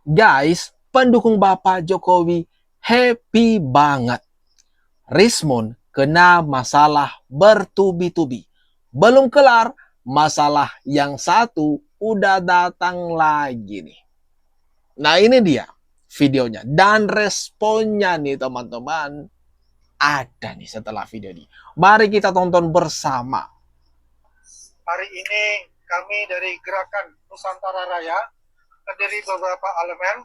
Guys, pendukung Bapak Jokowi happy banget. Rismon kena masalah bertubi-tubi. Belum kelar, masalah yang satu udah datang lagi nih. Nah ini dia videonya. Dan responnya nih teman-teman. Ada nih setelah video ini. Mari kita tonton bersama. Hari ini kami dari Gerakan Nusantara Raya terdiri beberapa elemen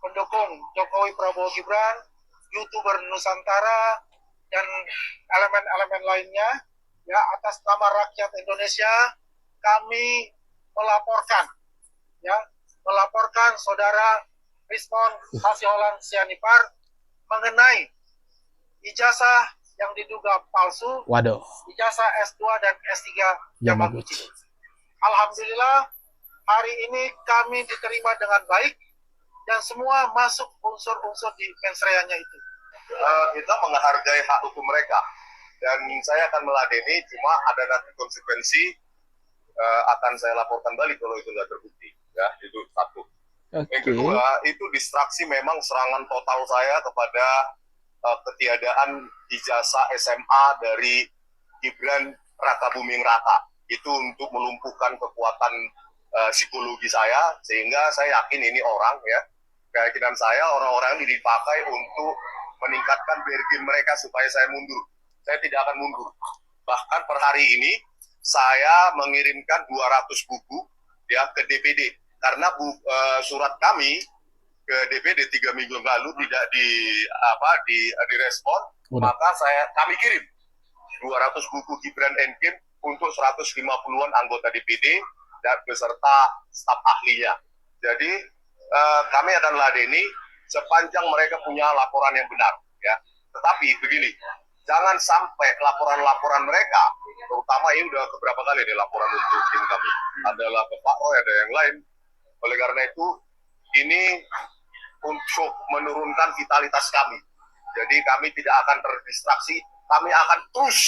pendukung Jokowi Prabowo Gibran, YouTuber Nusantara, dan elemen-elemen lainnya. Ya, atas nama rakyat Indonesia kami melaporkan saudara Rismon Hasiholaun Sianipar mengenai ijazah yang diduga palsu. Waduh. Ijazah S2 dan S3 Yamaguchi. Alhamdulillah hari ini kami diterima dengan baik dan semua masuk unsur-unsur di mensreanya itu. Kita menghargai hak hukum mereka dan saya akan meladeni, cuma ada nanti konsekuensi akan saya laporkan balik kalau itu nggak terbukti. Ya, itu satu. Yang kedua, itu distraksi memang serangan total saya kepada ketiadaan ijazah SMA dari Gibran Raka Buming Raka. Itu untuk melumpuhkan kekuatan psikologi saya, sehingga saya yakin ini orang, ya, keyakinan saya orang-orang ini dipakai untuk meningkatkan bergen mereka supaya saya mundur. Saya tidak akan mundur. Bahkan per hari ini saya mengirimkan 200 buku ya ke DPD karena surat kami ke DPD 3 minggu lalu tidak direspon. Maka kami kirim 200 buku Gibran Endgame untuk 150-an anggota DPD dan beserta staf ahlinya. Jadi kami akan ladeni sepanjang mereka punya laporan yang benar, ya. Tetapi begini, jangan sampai laporan-laporan mereka, terutama ini udah beberapa kali nih laporan untuk tim kami, adalah ke Pak Roy, ada yang lain. Oleh karena itu, ini untuk menurunkan vitalitas kami. Jadi kami tidak akan terdistraksi, kami akan terus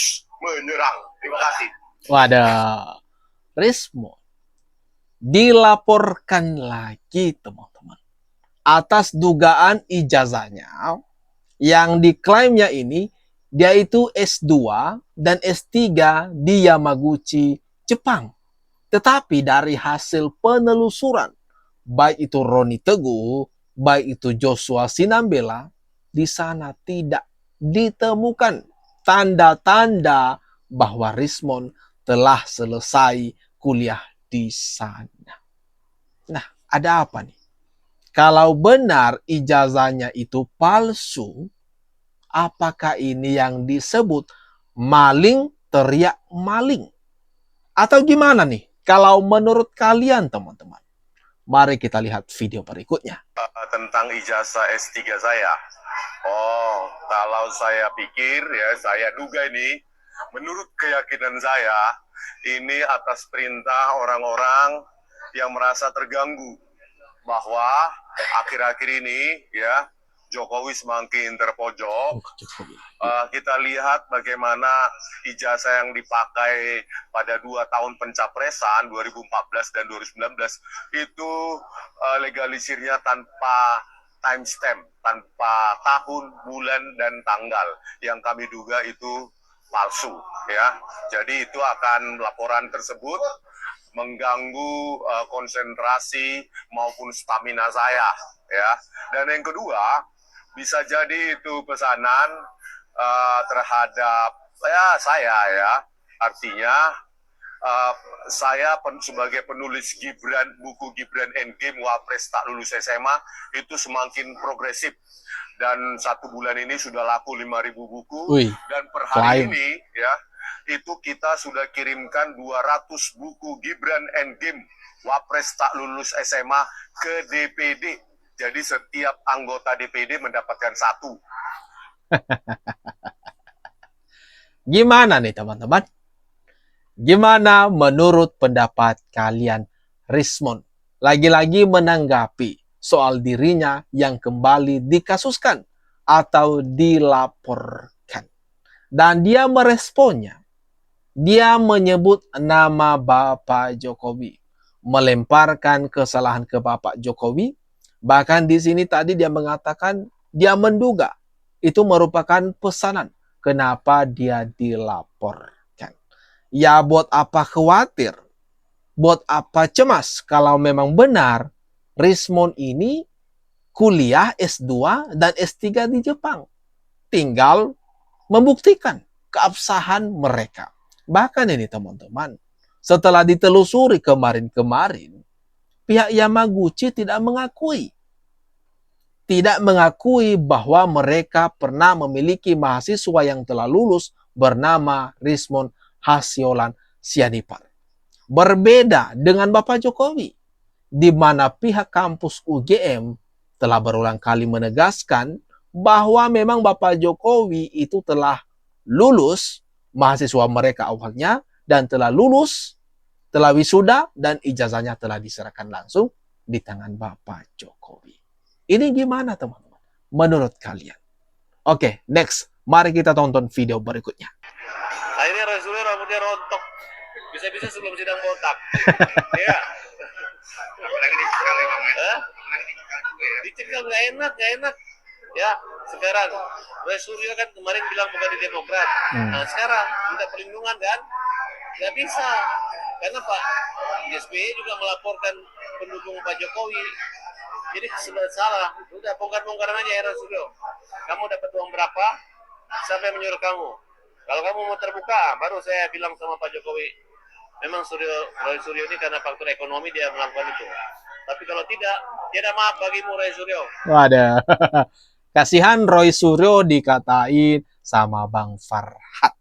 menyerang. Terima kasih. Wadah, Rismon dilaporkan lagi teman-teman atas dugaan ijazahnya yang diklaimnya ini dia itu S2 dan S3 di Yamaguchi, Jepang. Tetapi dari hasil penelusuran, baik itu Roni Teguh, baik itu Joshua Sinambela, di sana tidak ditemukan tanda-tanda bahwa Rismon telah selesai kuliah di sana. Nah, ada apa nih? Kalau benar ijazahnya itu palsu, apakah ini yang disebut maling teriak maling? Atau gimana nih? Kalau menurut kalian teman-teman, mari kita lihat video berikutnya. Tentang ijazah S3 saya. Oh, kalau saya pikir, ya saya duga ini, menurut keyakinan saya, ini atas perintah orang-orang yang merasa terganggu bahwa akhir-akhir ini, ya, Jokowi semakin terpojok. Kita lihat bagaimana ijazah yang dipakai pada 2 tahun pencapresan 2014 dan 2019 itu legalisirnya tanpa timestamp, tanpa tahun, bulan, dan tanggal yang kami duga itu palsu, ya. Jadi itu akan laporan tersebut mengganggu konsentrasi maupun stamina saya, ya. Dan yang kedua, bisa jadi itu pesanan terhadap saya, ya. Artinya saya sebagai penulis buku Gibran Endgame Wapres tak lulus SMA itu semakin progresif, dan 1 bulan ini sudah laku 5.000 buku. Dan per hari ini, ya, itu kita sudah kirimkan 200 buku Gibran Endgame Wapres tak lulus SMA ke DPD. Jadi setiap anggota DPD mendapatkan 1. Gimana nih teman-teman? Gimana menurut pendapat kalian Rismon? Lagi-lagi menanggapi soal dirinya yang kembali dikasuskan atau dilaporkan. Dan dia meresponnya. Dia menyebut nama Bapak Jokowi. Melemparkan kesalahan ke Bapak Jokowi. Bahkan di sini tadi dia mengatakan dia menduga itu merupakan pesanan. Kenapa dia dilaporkan? Ya buat apa khawatir? Buat apa cemas kalau memang benar Rismon ini kuliah S2 dan S3 di Jepang. Tinggal membuktikan keabsahan mereka. Bahkan ini teman-teman, setelah ditelusuri kemarin-kemarin, pihak Yamaguchi tidak mengakui bahwa mereka pernah memiliki mahasiswa yang telah lulus bernama Rismon Hasiolan Sianipar. Berbeda dengan Bapak Jokowi, di mana pihak kampus UGM telah berulang kali menegaskan bahwa memang Bapak Jokowi itu telah lulus mahasiswa mereka awalnya dan telah lulus, telah wisuda dan ijazahnya telah diserahkan langsung di tangan Bapak Jokowi. Ini gimana teman-teman? Menurut kalian? Oke, next. Mari kita tonton video berikutnya. Akhirnya Roy Suryo rambutnya rontok. Bisa-bisa sebelum sidang botak. Iya. Apalagi dicekal ya, Bang. Hah? Apalagi dicekal juga ya. Dicekal nggak enak. Ya, sekarang Roy Suryo kan kemarin bilang bukan di Demokrat. Nah, sekarang minta perlindungan kan? Nggak bisa. Karena Pak SBY juga melaporkan pendukung Pak Jokowi. Jadi sebenarnya salah. Udah bongkar-bongkaran aja ya Roy Suryo. Kamu dapat uang berapa? Siapa yang menyuruh kamu? Kalau kamu mau terbuka, baru saya bilang sama Pak Jokowi, memang Roy Suryo ini karena faktor ekonomi dia melakukan itu. Tapi kalau tidak, tiada maaf bagimu Roy Suryo. Waduh. Kasihan Roy Suryo dikatain sama Bang Farhad.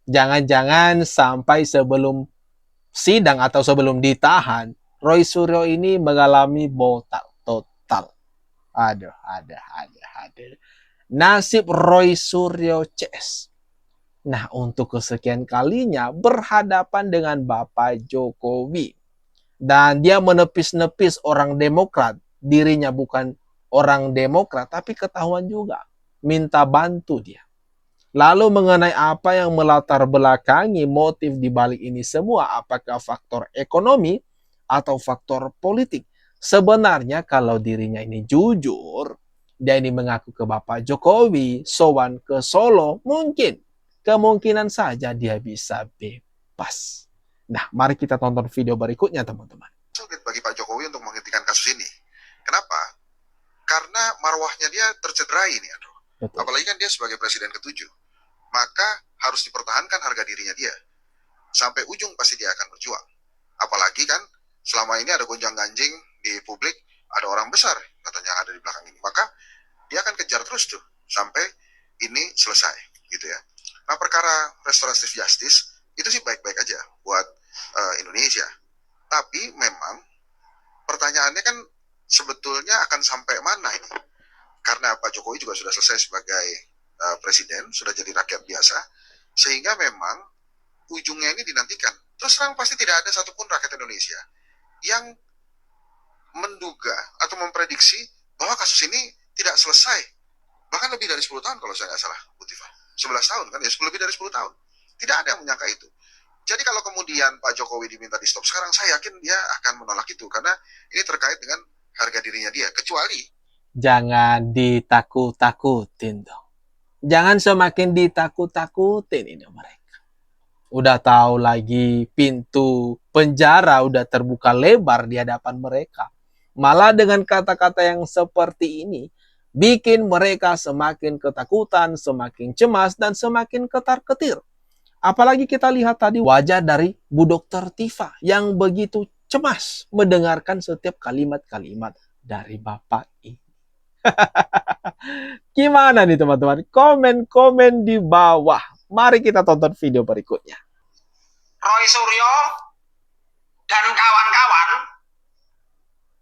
Jangan-jangan sampai sebelum sidang atau sebelum ditahan, Roy Suryo ini mengalami botak total. Aduh. Nasib Roy Suryo CS. Nah, untuk kesekian kalinya berhadapan dengan Bapak Jokowi. Dan dia menepis-nepis orang Demokrat. Dirinya bukan orang Demokrat, tapi ketahuan juga. Minta bantu dia. Lalu mengenai apa yang melatar belakangi motif di balik ini semua, apakah faktor ekonomi atau faktor politik? Sebenarnya kalau dirinya ini jujur, dia ini mengaku ke Bapak Jokowi, sowan ke Solo, kemungkinan saja dia bisa bebas. Nah, mari kita tonton video berikutnya, teman-teman. Sulit bagi Pak Jokowi untuk menghentikan kasus ini. Kenapa? Karena marwahnya dia tercederai nih, aduh. Betul. Apalagi kan dia sebagai presiden ke-7. Maka harus dipertahankan harga dirinya dia. Sampai ujung pasti dia akan berjuang. Apalagi kan selama ini ada gonjang-ganjing di publik, ada orang besar katanya yang ada di belakang ini. Maka dia akan kejar terus tuh sampai ini selesai, gitu ya. Nah, perkara restoratif justice itu sih baik-baik aja buat Indonesia. Tapi memang pertanyaannya kan sebetulnya akan sampai mana ini? Karena Pak Jokowi juga sudah selesai sebagai presiden, sudah jadi rakyat biasa, sehingga memang ujungnya ini dinantikan. Terus terang pasti tidak ada satupun rakyat Indonesia yang menduga atau memprediksi bahwa kasus ini tidak selesai. Bahkan lebih dari 10 tahun kalau saya nggak salah, Bu Tifa. 11 tahun kan, ya lebih dari 10 tahun. Tidak ada yang menyangka itu. Jadi kalau kemudian Pak Jokowi diminta di stop sekarang, saya yakin dia akan menolak itu. Karena ini terkait dengan harga dirinya dia. Kecuali Jangan ditakut-takutin dong. Jangan semakin ditakut-takutin ini mereka. Udah tahu lagi pintu penjara udah terbuka lebar di hadapan mereka. Malah dengan kata-kata yang seperti ini, bikin mereka semakin ketakutan, semakin cemas, dan semakin ketar-ketir. Apalagi kita lihat tadi wajah dari Bu Dr. Tifa yang begitu cemas mendengarkan setiap kalimat-kalimat dari Bapak ini. Gimana nih teman-teman? Komen-komen di bawah. Mari kita tonton video berikutnya. Roy Suryo dan kawan-kawan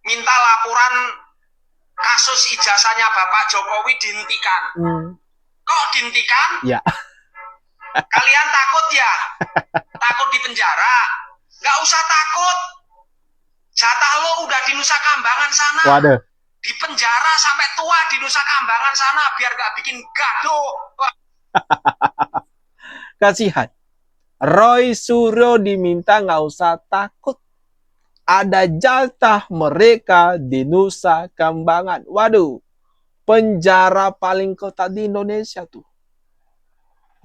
minta laporan kasus ijazahnya Bapak Jokowi dihentikan. Kok dihentikan? Ya. Kalian takut ya? Takut di penjara? Nggak usah takut. Jatah lo udah di Nusa Kambangan sana. Waduh. Di penjara sampai tua di Nusa Kambangan sana biar nggak bikin gaduh. Kasihan. Roy Suryo diminta nggak usah takut. ada jatah mereka di Nusa Kambangan. Waduh, penjara paling kota di Indonesia tuh.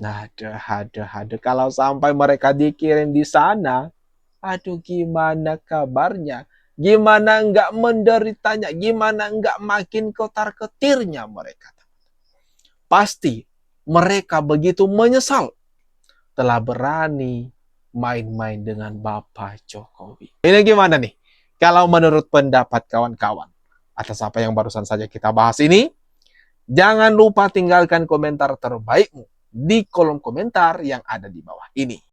Nah, aduh. Kalau sampai mereka dikirim di sana, aduh gimana kabarnya? Gimana nggak menderitanya? Gimana nggak makin ketar-ketirnya mereka? Pasti mereka begitu menyesal telah berani main-main dengan Bapak Jokowi. Ini gimana nih? Kalau menurut pendapat kawan-kawan atas apa yang barusan saja kita bahas ini, jangan lupa tinggalkan komentar terbaikmu di kolom komentar yang ada di bawah ini.